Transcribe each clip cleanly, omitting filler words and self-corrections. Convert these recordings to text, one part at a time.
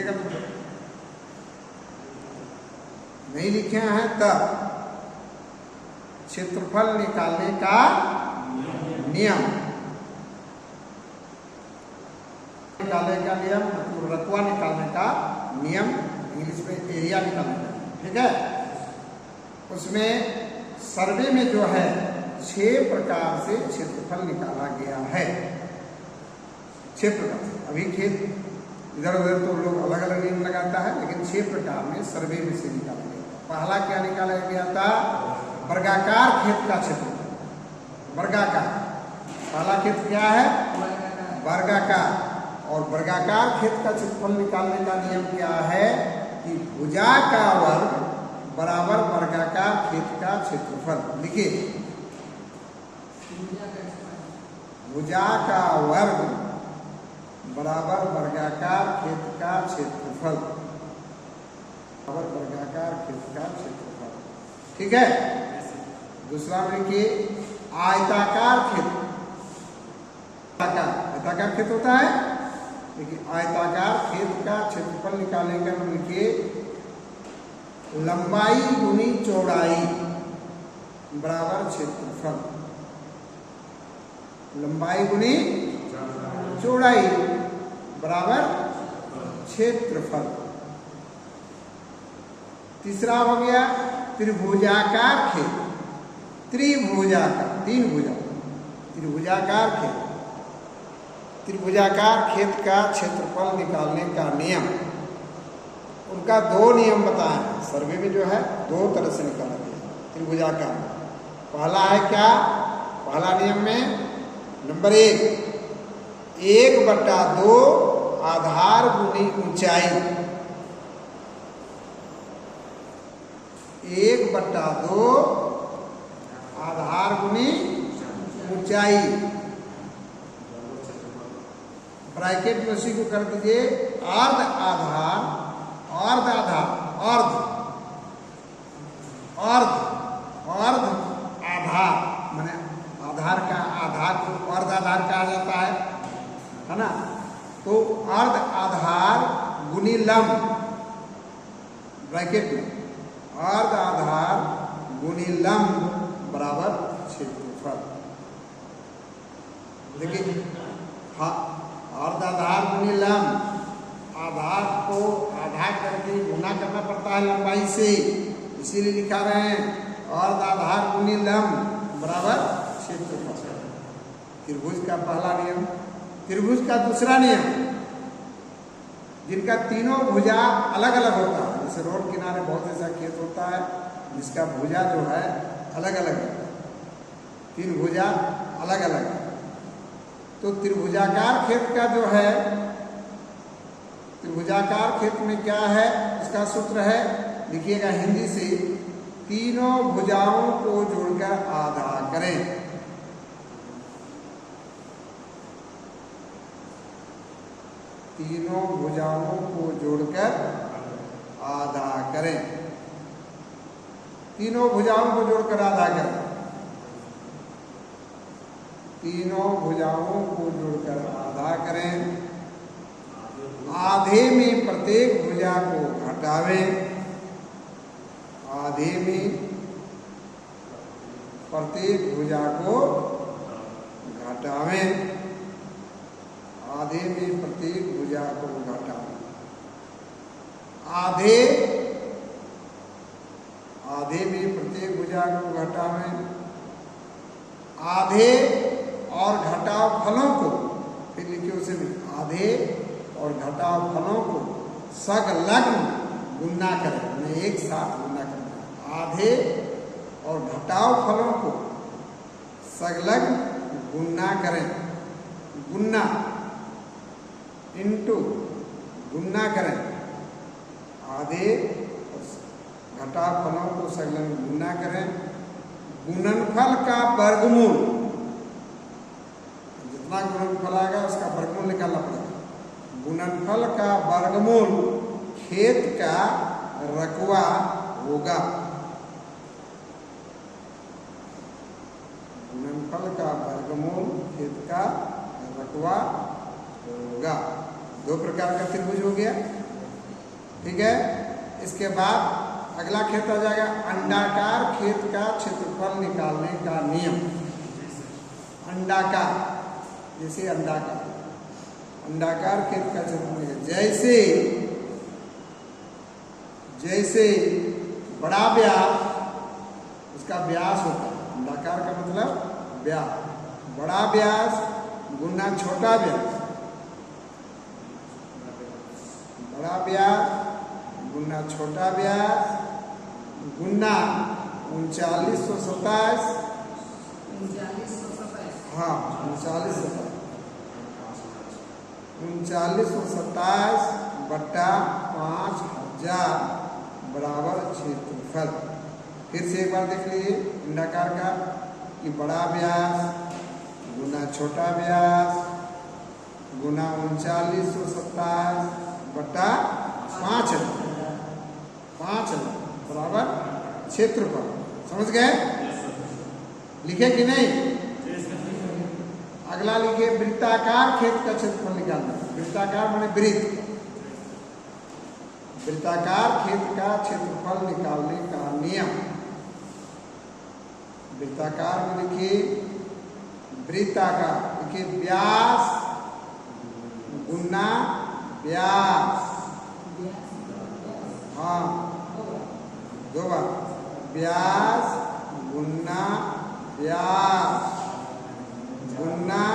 लिखिएगा तो नहीं लिखे हैं तब क्षेत्रफल निकालने का नियम, निकालने का नियम मतलब रकबा निकालने का नियम, इंग्लिश में एरिया निकालने का नियम, ठीक है। उसमें सर्वे में जो है 6 प्रकार से क्षेत्रफल निकाला गया है, 6 प्रकार से। अभी खेत इधर उधर तो लोग अलग अलग नियम लगाता है, लेकिन 6 प्रकार में सर्वे में से निकाला गया। पहला क्या निकाला गया था? वर्गाकार खेत का क्षेत्रफल। वर्गाकार पहला खेत क्या है? वर्गाकार। और वर्गाकार खेत का क्षेत्रफल निकालने का नियम क्या है कि भुजा का वर्ग बराबर वर्गाकार खेत का क्षेत्रफल। लिखिए, भुजा का वर्ग बराबर वर्गाकार खेत का क्षेत्रफल, बराबर वर्गाकार खेत का क्षेत्रफल, ठीक है। दूसरा लिखिए, आयताकार खेत। आयताकार खेत होता है, देखिए आयताकार खेत का क्षेत्रफल निकालेंगे हम, लिखिए लंबाई गुनी चौड़ाई बराबर क्षेत्रफल। लंबाई गुनी चौड़ाई बराबर क्षेत्रफल। तीसरा हो गया त्रिभुजाकार खेत। त्रिभुजाकार, 3 भुजा, त्रिभुजाकार खेत। त्रिभुजाकार खेत का क्षेत्रफल निकालने का नियम, उनका 2 नियम बताए हैं। सर्वे में जो है 2 तरह से निकाला गया त्रिभुजाकार। पहला है क्या? पहला नियम में नंबर 1/2 आधार गुनी ऊंचाई। 1/2 आधार गुनी ऊंचाई। ब्रैकेट में उसी को कर दीजिए अर्ध आधार, अर्ध आधार, अर्ध अर्ध अर्ध आधार, माने आधार का आधार को अर्ध आधार कहा जाता है ना। तो अर्ध आधार गुनी लंब, ब्रैकेट में अर्ध आधार गुनी लंब बराबर क्षेत्रफल। देखिए, हाँ, अर्ध आधार गुनी लंब, आधार को आधा करके गुना करना पड़ता है लंबाई से, इसीलिए लिखा रहे हैं अर्ध आधार गुनी लंब बराबर क्षेत्रफल। त्रिभुज का पहला नियम। त्रिभुज का दूसरा नियम, जिनका तीनों भुजा अलग अलग होता है। जैसे रोड किनारे बहुत ऐसा खेत होता है जिसका भुजा जो है अलग अलग है, 3 भुजा अलग अलग है। तो त्रिभुजाकार खेत का जो है, त्रिभुजाकार खेत में क्या है, इसका सूत्र है, लिखिएगा हिंदी से, तीनों भुजाओं को जोड़कर आधा करें। तीनों भुजाओं को जोड़कर आधा करें। तीनों भुजाओं को जोड़कर आधा करें। तीनों भुजाओं को जोड़कर आधा करें। आधे में प्रत्येक भुजा को घटावें। आधे में प्रत्येक भुजा को घटावें। आधे में प्रत्येक भुजा को घटावें। आधे आधे में प्रत्येक भुजा को घटावें। आधे और घटाव फलों को, फिर लिखिए उसे भी, आधे और घटाव फलों को संलग्न गुणा करें, उन्हें एक साथ गुणा करना। आधे और घटाव फलों को संलग्न गुणा करें। गुणा इंटू गुणा करें। आधे और घटाव फलों को संलग्न गुणा करें। गुणनफल का वर्गमूल, जितना गुणनफल आएगा उसका वर्गमूल निकालना पड़ेगा। गुणनफल का वर्गमूल खेत का रकबा होगा। गुणनफल का वर्गमूल खेत का रकबा होगा। 2 प्रकार का त्रिभुज हो गया। ठीक है। इसके बाद अगला खेत आ जाएगा अंडाकार खेत का क्षेत्रफल निकालने का नियम। अंडाकार, जैसे अंडाकार खेत का क्षेत्रफल, जैसे जैसे बड़ा व्यास उसका व्यास होता है। अंडाकार का मतलब व्यास, बड़ा व्यास गुना छोटा व्यास, बड़ा व्यास गुना छोटा व्यास गुना 3927, हाँ 3927 बट्टा 5000 बराबर क्षेत्रफल। फिर से एक बार देख लीजिए अंडाकार का कि बड़ा व्यास गुना छोटा व्यास गुना 3927 बट्टा 5000 बराबर क्षेत्रफल। समझ गए? लिखे कि नहीं? अगला लिखे वृत्ताकार खेत का क्षेत्रफल निकालना। वृत्ताकार माने वृत्त, वृत्ताकार खेत का क्षेत्रफल निकालने का नियम। वृत्ताकार में लिखिए वृत्ताकार, लिखिए व्यास गुना व्यास, हाँ दो बार, व्यास गुना व्यास गुना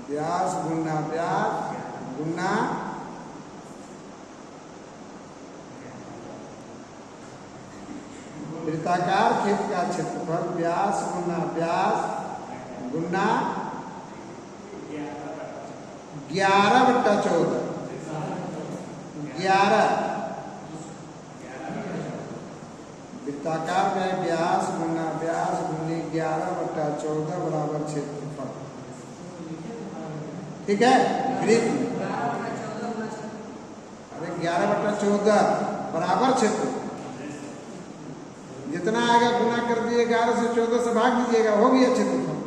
व्यास गुना व्यास गुना वृत्ताकार खेत का क्षेत्रफल व्यास गुना व्यास गुना 11/14, 11 वृत्ताकार में व्यास गुना व्यास गुने 11/14 बराबर क्षेत्रफल। ठीक है। वृत्त अरे 11/14 बराबर क्षेत्र, जितना आएगा गुना कर दिए, 11 से 14 से भाग दीजिएगा, हो गया क्षेत्रफल।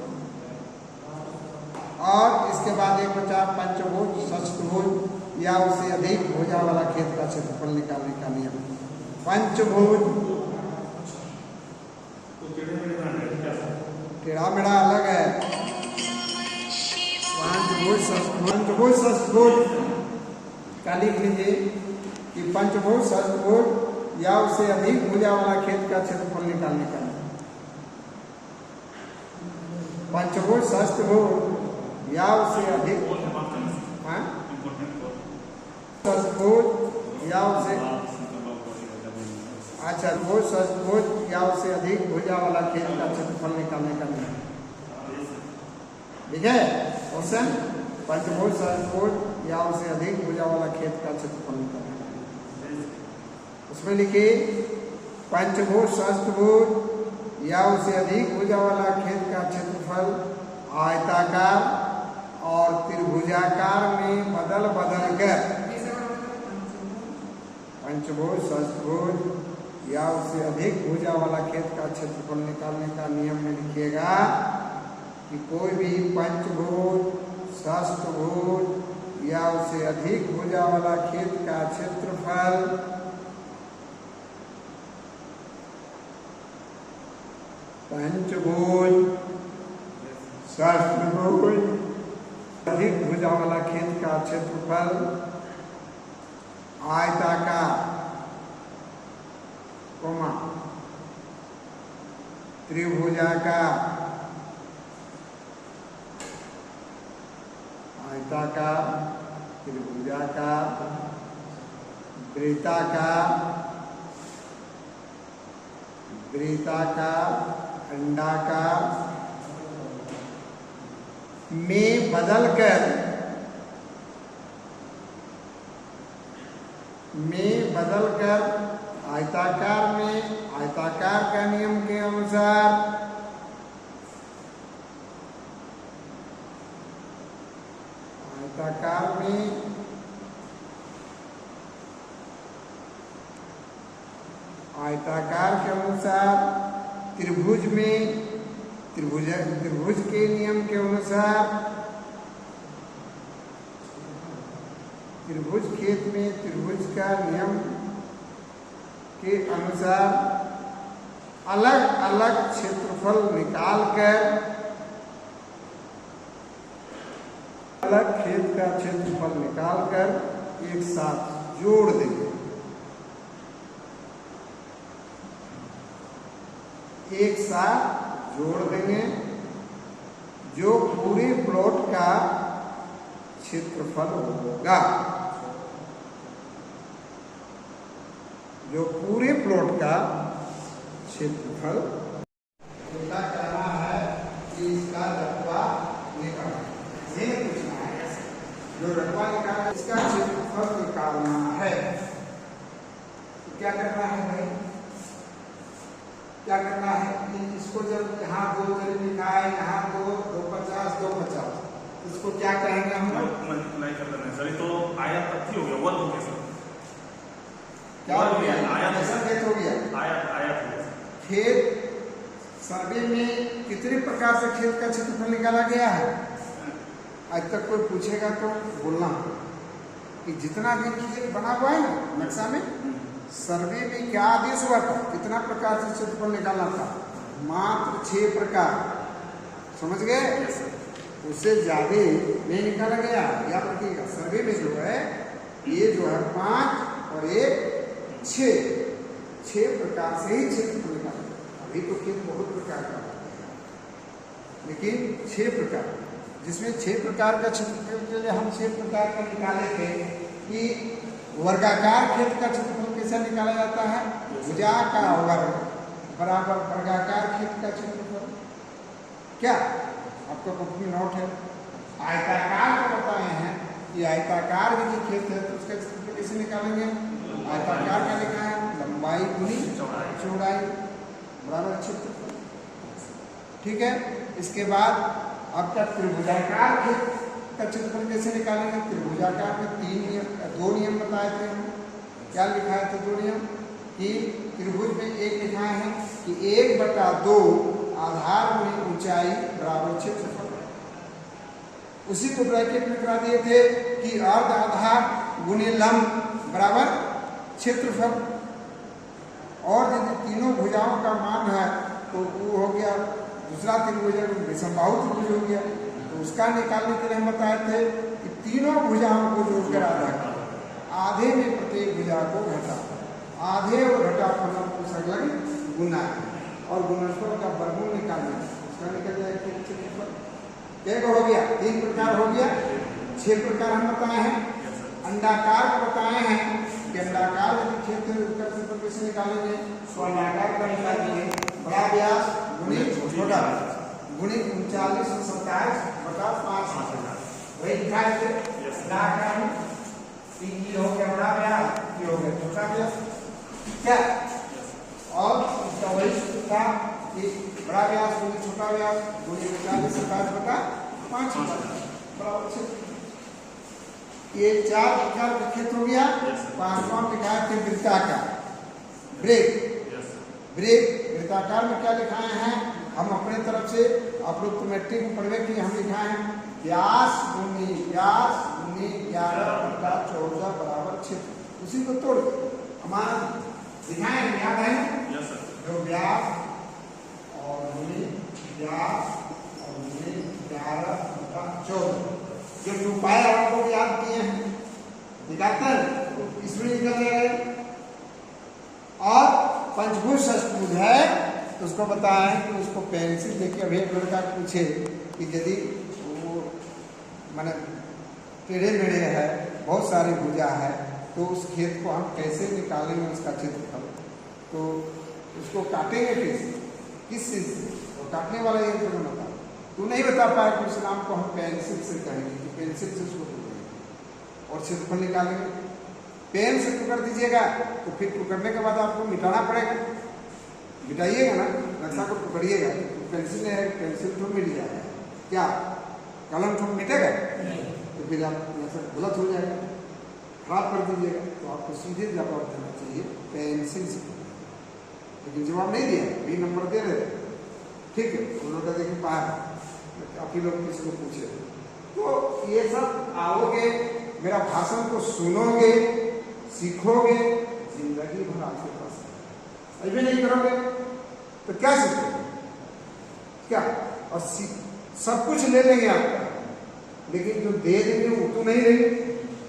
और इसके बाद एक बचा पंचभुज षष्ठभुज या उससे अधिक भुजा वाला खेत का क्षेत्रफल निकालने का नियम। पंचभुज टेढ़ा मेढ़ा अलग है, पंचभुज षष्ठभुज का लिख लीजिए कि पंचभुज षष्ठभुज या उससे अधिक भुजा वाला खेत का क्षेत्रफल निकालने का नियम। पंचभुज षष्ठभुज या उससे अधिक षष्ठभुज या उससे अच्छा भुज षष्ठभुज या उससे अधिक भुजा वाला खेत का क्षेत्रफल निकालने का नियम। ठीक है। क्वेश्चन पंचभुज षष्ठभुज या उससे अधिक भुजा वाला खेत का क्षेत्रफल निकालने का नियम। उसमें लिखिए पंचभुज षष्ठभुज या उससे अधिक भुजा वाला खेत का क्षेत्रफल आयताकार और त्रिभुजाकार में बदल कर पंचभुज षष्ठभुज या उससे अधिक भुजा वाला खेत का क्षेत्रफल निकालने का नियम में लिखिएगा कि कोई भी पंचभुज षष्ठभुज या उससे अधिक भुजा वाला खेत का क्षेत्रफल पंचभुज षष्ठभुज अधिक भुजा वाला खेत का क्षेत्रफल आयताकार कोमा त्रिभुजाकार आयताकार त्रिभुजाकार वृत्ताकार अंडाकार में बदलकर आयताकार में आयताकार का नियम के अनुसार आयताकार में आयताकार के अनुसार त्रिभुज में त्रिभुज के नियम के अनुसार त्रिभुज खेत में त्रिभुज का नियम के अनुसार अलग अलग क्षेत्रफल निकालकर अलग खेत का क्षेत्रफल निकालकर एक साथ जोड़ देंगे। एक साथ जोड़ देंगे जो पूरे प्लॉट का क्षेत्रफल होगा, जो पूरे प्लॉट का क्षेत्रफल। क्या कहना है कि इसका रकबा निकालना, ये पूछना है। जो रकबा निकालना, इसका क्षेत्रफल निकालना है। तो क्या करना है भाई, क्या करना है कि इसको जब यहाँ 2 जरी लिखा है, यहाँ 2 250 250, इसको क्या कहेंगे हम लोग? मल्टीप्लाई कर देना सर। तो आयत तक हो गया, वर्ग हो गया सर। क्या हो गया? आयत ऐसा खेत हो गया। आयत आयत हो गया। खेत सर्वे में कितने प्रकार से खेत का क्षेत्रफल निकाला गया है? आज तक कोई पूछेगा तो बोलना कि जितना भी खेत बना हुआ है ना नक्शा में, सर्वे में क्या आदेश हुआ था, कितना प्रकार से क्षेत्रफल निकालना था? मात्र 6 प्रकार। समझ गए? उससे ज्यादा नहीं निकाला गया। याद रखिएगा, सर्वे में जो है ये जो है 5 और 1 6 प्रकार से ही क्षेत्रफल निकाला। अभी तो खेत बहुत प्रकार का है, लेकिन 6 प्रकार, जिसमें 6 प्रकार का क्षेत्रफल के लिए हम 6 प्रकार का निकाले थे कि वर्गाकार खेत का क्षेत्रफल कैसे निकाला जाता है? भुजा का वर्ग बराबर वर्गाकार खेत का क्षेत्रफल। क्या आपका कॉपी में नोट है? आयताकार को बताए हैं कि आयताकार भी जो खेत है तो उसका क्षेत्रफल कैसे निकालेंगे? आयताकार का लिखा है लंबाई गुनी चौड़ाई बराबर क्षेत्रफल। ठीक है। इसके बाद आपका त्रिभुजाकार खेत का क्षेत्रफल कैसे निकालेंगे? त्रिभुजाकार में 2 नियम बताए थे हम। क्या लिखा है? तो 2 नियम कि त्रिभुज में एक लिखा है कि 1/2 आधार गुनी ऊंचाई बराबर क्षेत्रफल। उसी को ब्रैकेट में करा दिए थे कि अर्ध आधार गुनी लंब बराबर क्षेत्रफल। और यदि तीनों भुजाओं का मान है तो वो हो गया दूसरा त्रिभुज, विषमबाहु त्रिभुज हो गया। तो उसका निकालने के लिए हम बताए थे कि तीनों भुजाओं को जोड़कर आधा कर, आधे में प्रत्येक भुजा को घटा, आधे और घटाफल को संलग्न गुना और गुणनफल का वर्गमूल निकालना, उसका निकल जाएगा क्षेत्रफल। क्या हो गया? 3 प्रकार हो गया। 6 प्रकार हम बताए हैं। अंडाकार को बताए हैं कि अंडाकार यदि खेत है उसका क्षेत्रफल कैसे निकालेंगे? तो अंडाकार का निकालेंगे बड़ा व्यास गुणी छोटा गुणी 3927/5 वही लिखा है। अंडाकार में ये हो गया बड़ा व्यास, ये हो गया छोटा व्यास। क्या? और इसका वही था कि बड़ा व्यास गुणी छोटा व्यास गुणी 3927/5 बराबर 6। ये 4 प्रकार का खेत हो गया। 5वां लिखा है वृत्ताकार ब्रेक। ब्रेक वृत्ताकार में क्या लिखाए हैं हम अपने तरफ से, आप लोग तो मैट्रिक में पढ़वे कि हम लिखाए हैं व्यास गुनी 11/14 बराबर 6। उसी को तोड़ हमारा दिखाए हैं, याद है? जो व्यास और गुनी व्यास और गुनी 11/14 जो 2 पाए आपको याद किए हैं, निकालते हैं इसमें निकल जाएगा। और पंचभुज षष्ठभुज है तो उसको बताएं कि उसको पेंसिल देके अभी एक लड़का पूछे कि यदि वो माने टेढ़े मेढ़े है, बहुत सारी भुजा है, तो उस खेत को हम कैसे निकालेंगे उसका क्षेत्रफल? तो उसको काटेंगे कैसे, किस चीज से? वो काटने वाला ये तो बता, तू नहीं बता पाए कि उस नाम को हम पेंसिल से कहेंगे कि पेंसिल से उसको टुकड़ेंगे और क्षेत्रफल निकालेंगे। पेन से टुकड़ दीजिएगा तो फिर टुकड़ने के बाद आपको मिटाना पड़ेगा, मिटाइएगा ना, नक्शा को टुकड़िएगा तो पेंसिल है, पेंसिल तो मिट जाएगा। क्या कलम ठोक मिटेगा? तो फिर आप गलत हो जाएगा, खराब कर दीजिएगा। तो आपको सीधे जवाब देना चाहिए पेंसिल से। लेकिन जवाब नहीं दिया, बी नंबर दे रहे, ठीक है, उन्होंने देखिए बाहर आप ही लोग किसी को पूछे। तो ये सब आओगे मेरा भाषण को सुनोगे, सीखोगे, जिंदगी भर आपके पास अभी नहीं करोगे तो क्या सीखोगे? क्या? और सब कुछ ले लेंगे आपका, लेकिन जो दे देंगे वो तो नहीं लेंगे।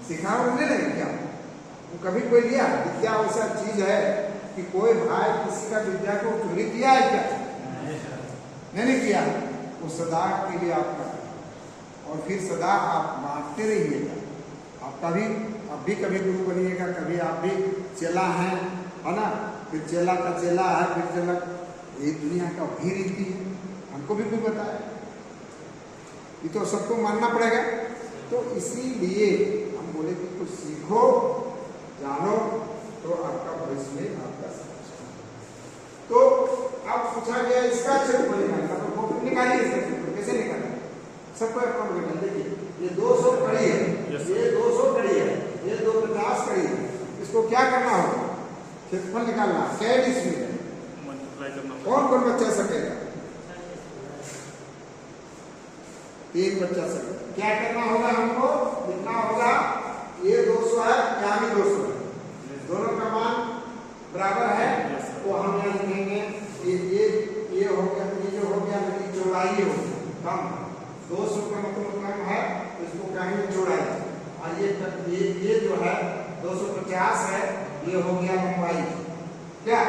सिखाओ ले लेंगे क्या? वो कभी कोई लिया? विद्या ऐसा चीज है कि कोई भाई किसी का विद्या को चोरी किया है क्या? नहीं किया। वो सदा के लिए आपका, और फिर सदा आप बांटते रहिएगा। आपका भी, आप भी कभी गुरु बनिएगा, कभी आप भी चेला हैं, है ना? फिर चेला का चेला है, फिर चेला, ये दुनिया का वही रीति है। हमको भी कोई बताया, ये तो सबको मानना पड़ेगा। तो इसीलिए हम बोले कि कुछ सीखो, जानो, तो आपका भविष्य में आपका तो अब पूछा गया इसका क्षेत्रफल निकालना, तो निकालिए इसका क्षेत्रफल कैसे निकालना? सबको अपना निकाल। देखिए ये 200 कड़ी है, ये 200 कड़ी है, ये 250 कड़ी है। इसको क्या करना होगा? क्षेत्रफल निकालना। क्या डिस्मिल है? कौन कौन बच्चा सकेगा? 3 बच्चा सकेगा। क्या करना होगा? हमको लिखना होगा ये 200 है, यहाँ भी 200 है, दोनों का मान बराबर है। तो हम यहाँ लिखेंगे ये हो गया, ये जो हो गया मेरी चौड़ाई हो गया कम, 200 का मतलब कम है, तो इसको कहेंगे चौड़ाई। और ये जो है 250 है, ये हो गया लंबाई। क्या?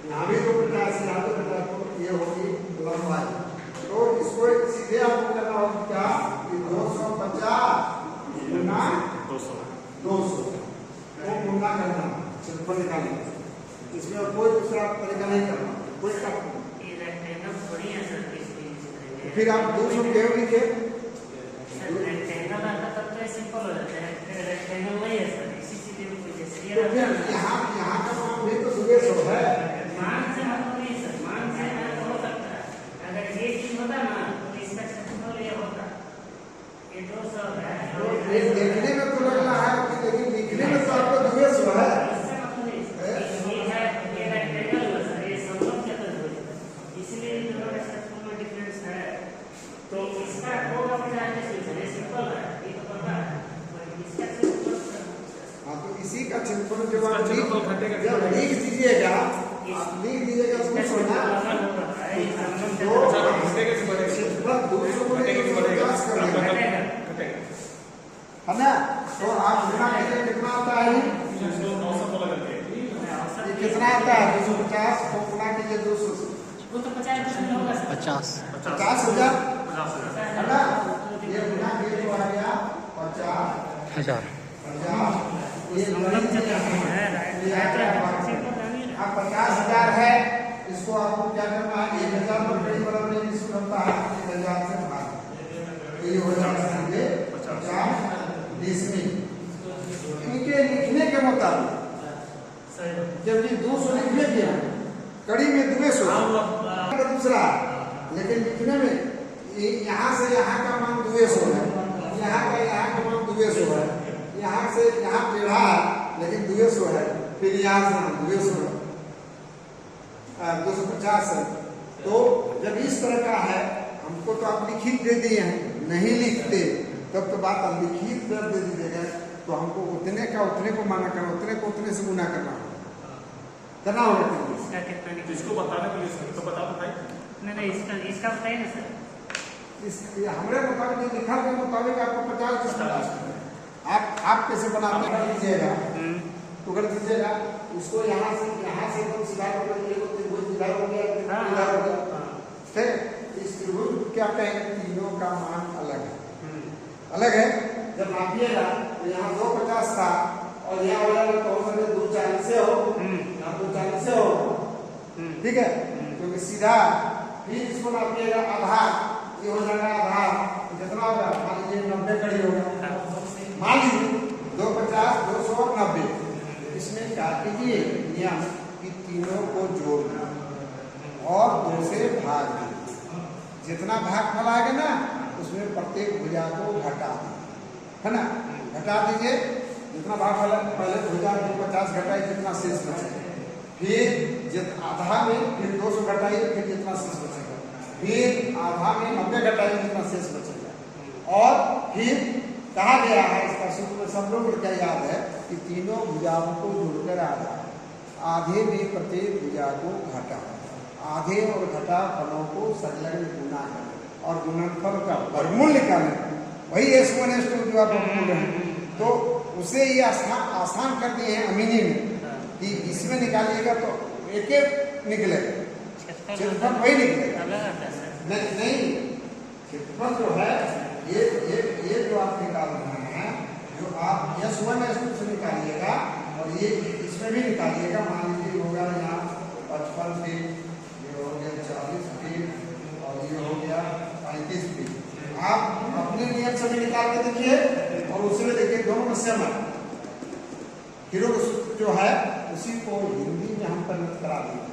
यहाँ भी 250, यहाँ 250, तो ये होगी लंबाई। तो इसको सीधे आपको करना होगा क्या कि 250 गुना 200 तो गुना करना, क्षेत्रफल निकालना। इसमें कोई दूसरा तरीका नहीं करना, कोई फिर आप 200 क्यों लिखे? तो फिर यहाँ का मान भी तो 200 है। मान से मतलब नहीं सर, मान से हो सकता है। अगर ये चीज होता ना तो इसका क्षेत्रफल ये होता, ये 200 है। ये देखने में तो लग रहा है कि, लेकिन लिखने में तो आपको 200 है। इससे मतलब नहीं सर, ये है ये रेक्टेंगल है सर, ये समतल चतुर्भुज है, इसलिए दोनों का क्षेत्रफल में डिफरेंस है। तो इसका होगा 50 सर, ये सिंपल है, ये तो पता है। इसका क्षेत्रफल हाँ, तो इसी का क्षेत्रफल जब आप लिख दीजिएगा, आप लिख दीजिएगा तो सोना क्षेत्रफल 200 को 50 कर देगा, है ना? तो आप गुना कीजिए, कितना आता है? ये कितना आता है? 250 को गुना कीजिए 200 से, वो तो 50% होगा सर। 50,000 है ना? ये गुना किए तो आ गया 50,000। ये समतल चतुर्भुज है, अब 50,000 है, इसको आपको क्या करना है? 1,000 पर कड़ी बराबर इसको करता है 1,000 से भाग, तो ये हो जाता है 50 डिसमिल। इनके लिखने के मुताबिक जबकि 200 लिखने के कड़ी में 200 दूसरा, लेकिन लिखने में यहाँ से यहाँ का मान 200 है, यहाँ का मान 200 है, यहाँ से यहाँ टेढ़ा है लेकिन 200 है, फिर यहाँ से 200 है, 250 है। तो जब इस तरह का है, हमको तो आप लिखित दे दिए हैं, नहीं लिखते तब तो बात लिखित कर दे दीजिएगा, तो हमको उतने का उतने को माना करना, उतने को उतने से गुना करना होगा। इसका कितना निकल? इसको बताने के लिए तो बता दो भाई। नहीं इसका बताइए ना सर। हमारे मुताबिक जो लिखा के मुताबिक आपको 50 आप कैसे बनाते हैं? लीजिएगा तो कर दीजिएगा उसको, यहाँ से एकदम सीधा हो गया, फिर इस त्रिभुज क्या कहेंगे? तीनों का मान अलग है। जब नापिएगा तो यहाँ 250 था और यहाँ हो जाएगा तो 240 से हो, यहाँ 240 से हो, ठीक है? क्योंकि सीधा फिर इसको नापिएगा आधार, ये हो जाएगा आधार, जितना होगा मान लीजिए 90 कड़ी होगा, मान लीजिए 250, 200, 90। इसमें क्या कीजिए नियम कि तीनों को जोड़ना और 2 से भाग दीजिए, जितना भाग फल आएगा ना उसमें प्रत्येक भुजा को घटा दीजिए, है ना? घटा दीजिए जितना भाग फल, पहले भुजा 50 घटाइए जितना शेष बचेगा, फिर आधा में फिर 200 घटाइए, फिर जितना शेष बचेगा, फिर आधा में 90 घटाइए जितना शेष बचेगा, और फिर कहा गया है इसका सूत्र में सब लोग को क्या याद है कि तीनों भुजाओं को जोड़कर आधा, आधे में प्रत्येक भुजा को घटा, आधे और घटा फलों को संलग्न गुना है और गुणनफल का वर्गमूल निकालें, वही S1 S2 जो आप बोल रहे हैं। तो उसे ये आसान कर दिए हैं अमीनी में कि इसमें निकालिएगा तो एक एक निकलेगा, क्षेत्रफल वही निकलेगा। नहीं, क्षेत्रफल जो है ये जो आप निकाल रहे हैं, जो आप S1 S2 से निकालिएगा और ये इसमें भी निकालिएगा। मान लीजिए होगा यहाँ 55 फीट, ये हो गया 40 फीट और ये हो गया 35 फीट। आप अपने नियम से भी निकाल के देखिए और उसमें देखिए दोनों में सेम है। किलो जो है उसी को हिंदी में हम परिणत करा देंगे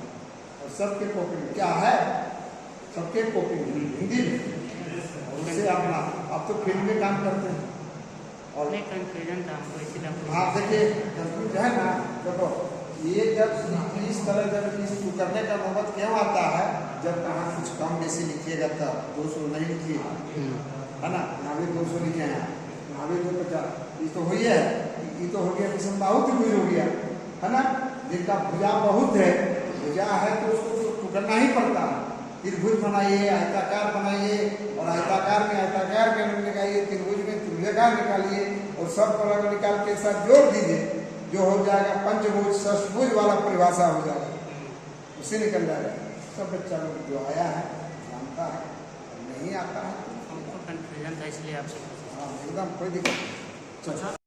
और सबके कॉपी में क्या है, सबके कॉपी में हिंदी में, और उससे आप तो फील्ड में काम करते हैं और नहीं कंफ्यूजन था हमको, इसीलिए आप देखिए कंफ्यूज है ना। देखो ये जब इस तरह जब इसको करने का नौबत क्यों आता है, जब कहाँ कुछ कम बेसी लिखिएगा तब 200 नहीं लिखिए, है ना, यहाँ भी 200 लिखे हैं, यहाँ भी 250, ये तो हुई है, ये तो हो गया किस्म बहुत ही हो गया, है ना। जिनका भुजा बहुत है, भुजा है तो उसको तो करना ही पड़ता है। त्रिभुज बनाइए, आयताकार बनाइए और आयताकार में आयताकार के निकालिए, त्रिभुज में त्रिभुजाकार निकालिए और सब अलग निकाल के साथ जोड़ दीजिए, जो हो जाएगा पंचभुज षष्ठभुज वाला परिभाषा हो जाएगा, उसे निकल जाएगा। सब बच्चा लोग जो आया है जानता है, नहीं आता है हमको कंफ्यूजन था इसलिए आपसे। हाँ एकदम कोई दिक्कत नहीं।